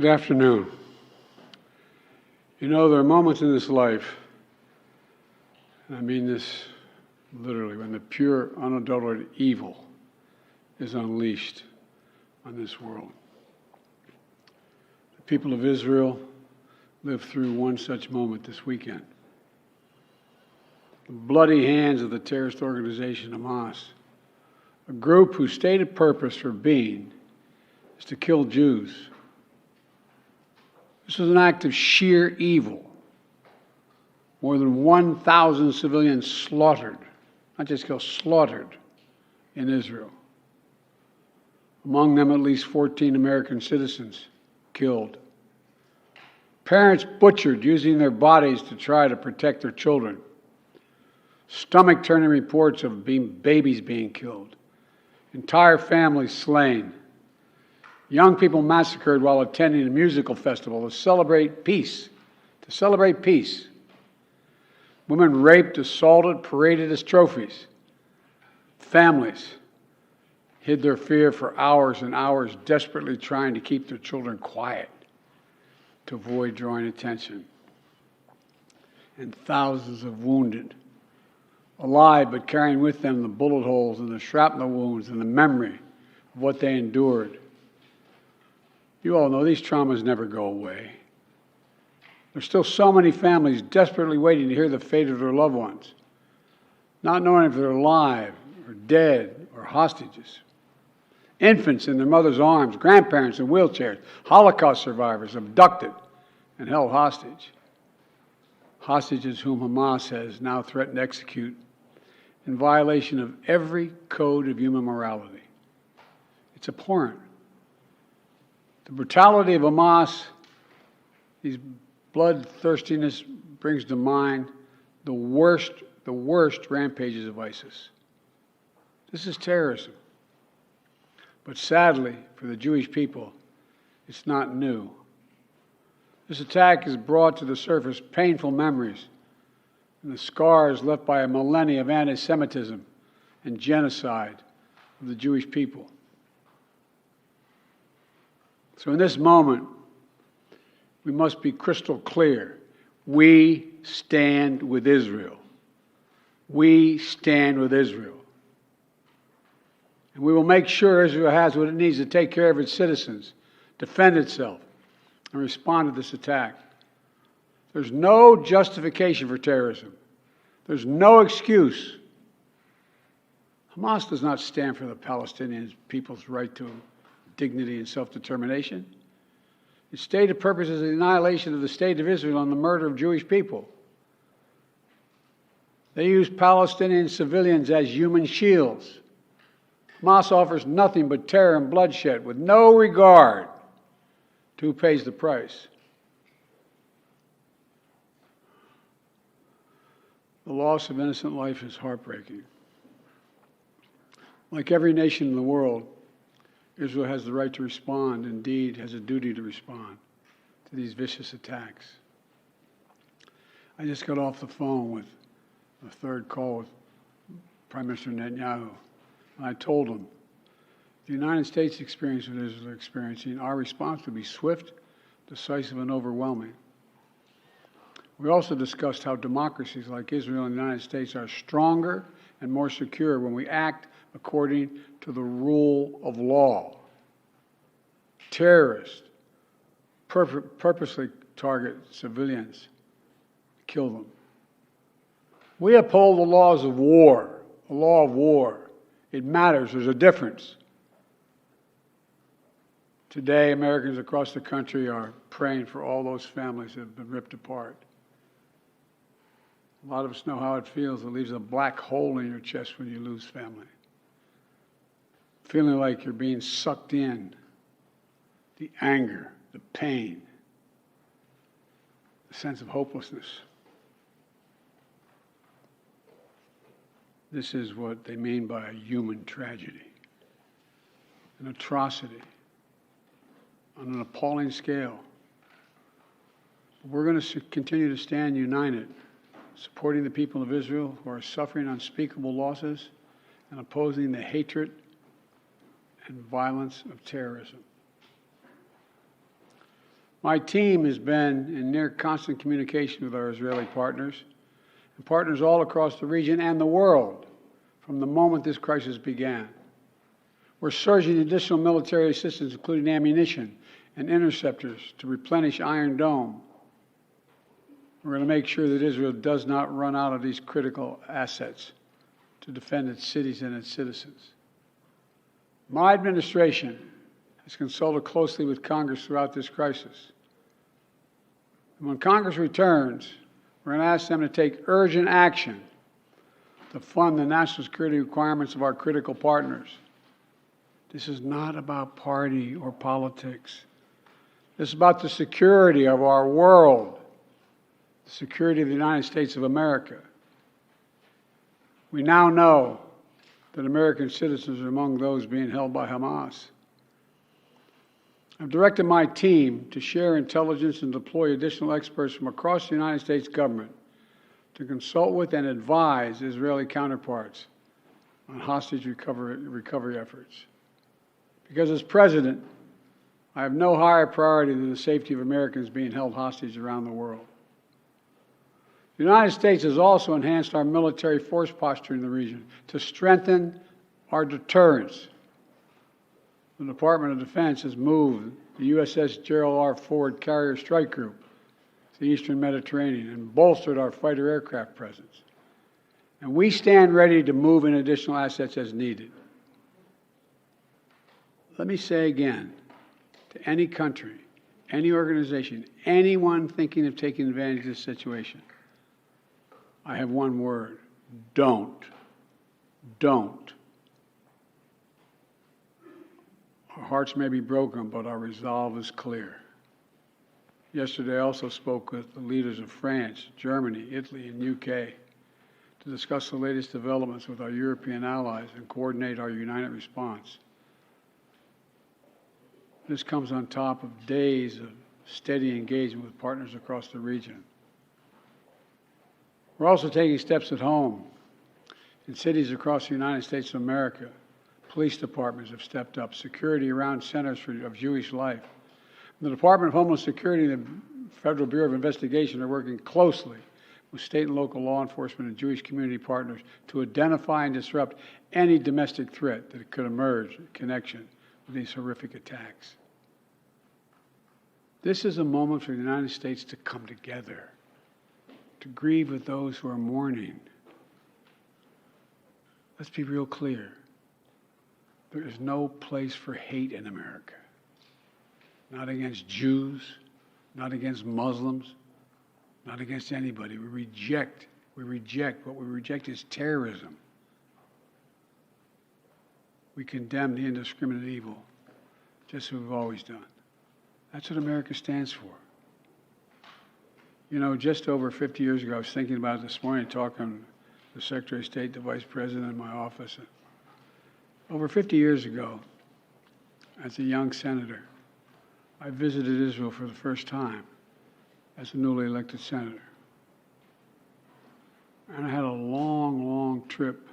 Good afternoon. You know, there are moments in this life, and I mean this literally, when the pure, unadulterated evil is unleashed on this world. The people of Israel lived through one such moment this weekend. The bloody hands of the terrorist organization Hamas, a group whose stated purpose for being is to kill Jews. This was an act of sheer evil. More than 1,000 civilians slaughtered, not just killed, slaughtered in Israel. Among them, at least 14 American citizens killed. Parents butchered using their bodies to try to protect their children. Stomach-turning reports of babies being killed. Entire families slain. Young people massacred while attending a musical festival to celebrate peace. Women raped, assaulted, paraded as trophies. Families hid their fear for hours and hours, desperately trying to keep their children quiet to avoid drawing attention. And thousands of wounded, alive but carrying with them the bullet holes and the shrapnel wounds and the memory of what they endured. You all know these traumas never go away. There's still so many families desperately waiting to hear the fate of their loved ones, not knowing if they're alive or dead or hostages. Infants in their mother's arms, grandparents in wheelchairs, Holocaust survivors abducted and held hostage. Hostages whom Hamas has now threatened to execute in violation of every code of human morality. It's abhorrent. The brutality of Hamas, these bloodthirstiness brings to mind the worst rampages of ISIS. This is terrorism. But sadly, for the Jewish people, it's not new. This attack has brought to the surface painful memories and the scars left by a millennia of anti-Semitism and genocide of the Jewish people. So in this moment, we must be crystal clear. We stand with Israel. We stand with Israel. And we will make sure Israel has what it needs to take care of its citizens, defend itself, and respond to this attack. There's no justification for terrorism. There's no excuse. Hamas does not stand for the Palestinian people's right to dignity and self-determination. Its stated purpose is the annihilation of the state of Israel and the murder of Jewish people. They use Palestinian civilians as human shields. Hamas offers nothing but terror and bloodshed with no regard to who pays the price. The loss of innocent life is heartbreaking. Like every nation in the world, Israel has the right to respond, indeed has a duty to respond to these vicious attacks. I just got off the phone with a third call with Prime Minister Netanyahu, and I told him, the United States experience what Israel is experiencing, our response will be swift, decisive, and overwhelming. We also discussed how democracies like Israel and the United States are stronger and more secure when we act according to the rule of law. Terrorists purposely target civilians, kill them. We uphold the laws of war, the law of war. It matters. There's a difference. Today, Americans across the country are praying for all those families that have been ripped apart. A lot of us know how it feels. It leaves a black hole in your chest when you lose family. Feeling like you're being sucked in. The anger, the pain, the sense of hopelessness. This is what they mean by a human tragedy, an atrocity on an appalling scale. We're going to continue to stand united, supporting the people of Israel who are suffering unspeakable losses and opposing the hatred and violence of terrorism. My team has been in near constant communication with our Israeli partners and partners all across the region and the world from the moment this crisis began. We're surging additional military assistance, including ammunition and interceptors, to replenish Iron Dome. We're going to make sure that Israel does not run out of these critical assets to defend its cities and its citizens. My administration has consulted closely with Congress throughout this crisis. And when Congress returns, we're going to ask them to take urgent action to fund the national security requirements of our critical partners. This is not about party or politics. This is about the security of our world, the security of the United States of America. We now know that American citizens are among those being held by Hamas. I've directed my team to share intelligence and deploy additional experts from across the United States government to consult with and advise Israeli counterparts on hostage recovery efforts. Because as president, I have no higher priority than the safety of Americans being held hostage around the world. The United States has also enhanced our military force posture in the region to strengthen our deterrence. The Department of Defense has moved the USS Gerald R. Ford Carrier Strike Group to the Eastern Mediterranean and bolstered our fighter aircraft presence. And we stand ready to move in additional assets as needed. Let me say again, to any country, any organization, anyone thinking of taking advantage of this situation, I have one word: don't. Don't. Our hearts may be broken, but our resolve is clear. Yesterday, I also spoke with the leaders of France, Germany, Italy, and UK to discuss the latest developments with our European allies and coordinate our united response. This comes on top of days of steady engagement with partners across the region. We're also taking steps at home. In cities across the United States of America, police departments have stepped up, security around centers of Jewish life. The Department of Homeland Security and the Federal Bureau of Investigation are working closely with state and local law enforcement and Jewish community partners to identify and disrupt any domestic threat that could emerge in connection with these horrific attacks. This is a moment for the United States to come together, to grieve with those who are mourning. Let's be real clear. There is no place for hate in America. Not against Jews, not against Muslims, not against anybody. What we reject is terrorism. We condemn the indiscriminate evil, just as we've always done. That's what America stands for. You know, just over 50 years ago, I was thinking about it this morning, talking to the Secretary of State, the Vice President in my office. Over 50 years ago, as a young senator, I visited Israel for the first time as a newly elected senator. And I had a long, long trip,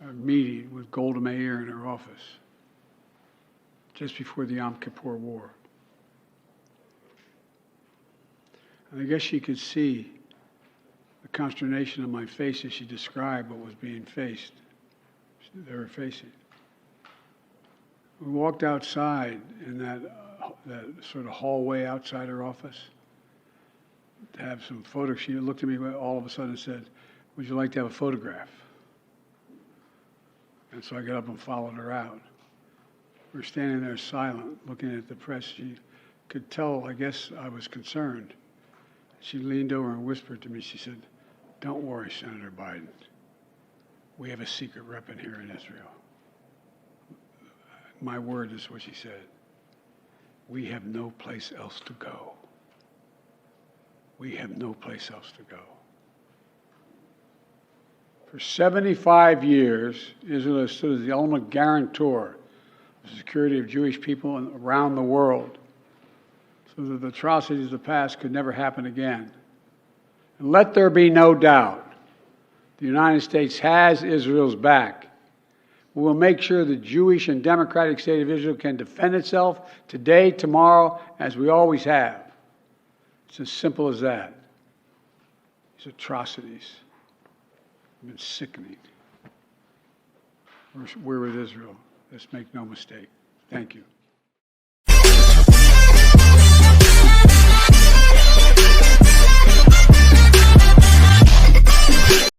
a meeting with Golda Meir in her office just before the Yom Kippur War. And I guess she could see the consternation on my face as she described what was being faced. They were facing. We walked outside in that sort of hallway outside her office to have some photos. She looked at me all of a sudden and said, "Would you like to have a photograph?" And so I got up and followed her out. We were standing there silent, looking at the press. She could tell, I guess, I was concerned. She leaned over and whispered to me, she said, "Don't worry, Senator Biden. We have a secret weapon here in Israel." My word is what she said. We have no place else to go. We have no place else to go. For 75 years, Israel has stood as the ultimate guarantor of the security of Jewish people around the world, so that the atrocities of the past could never happen again. And let there be no doubt, the United States has Israel's back. We will make sure the Jewish and democratic state of Israel can defend itself today, tomorrow, as we always have. It's as simple as that. These atrocities have been sickening. We're with Israel. Let's make no mistake. Thank you.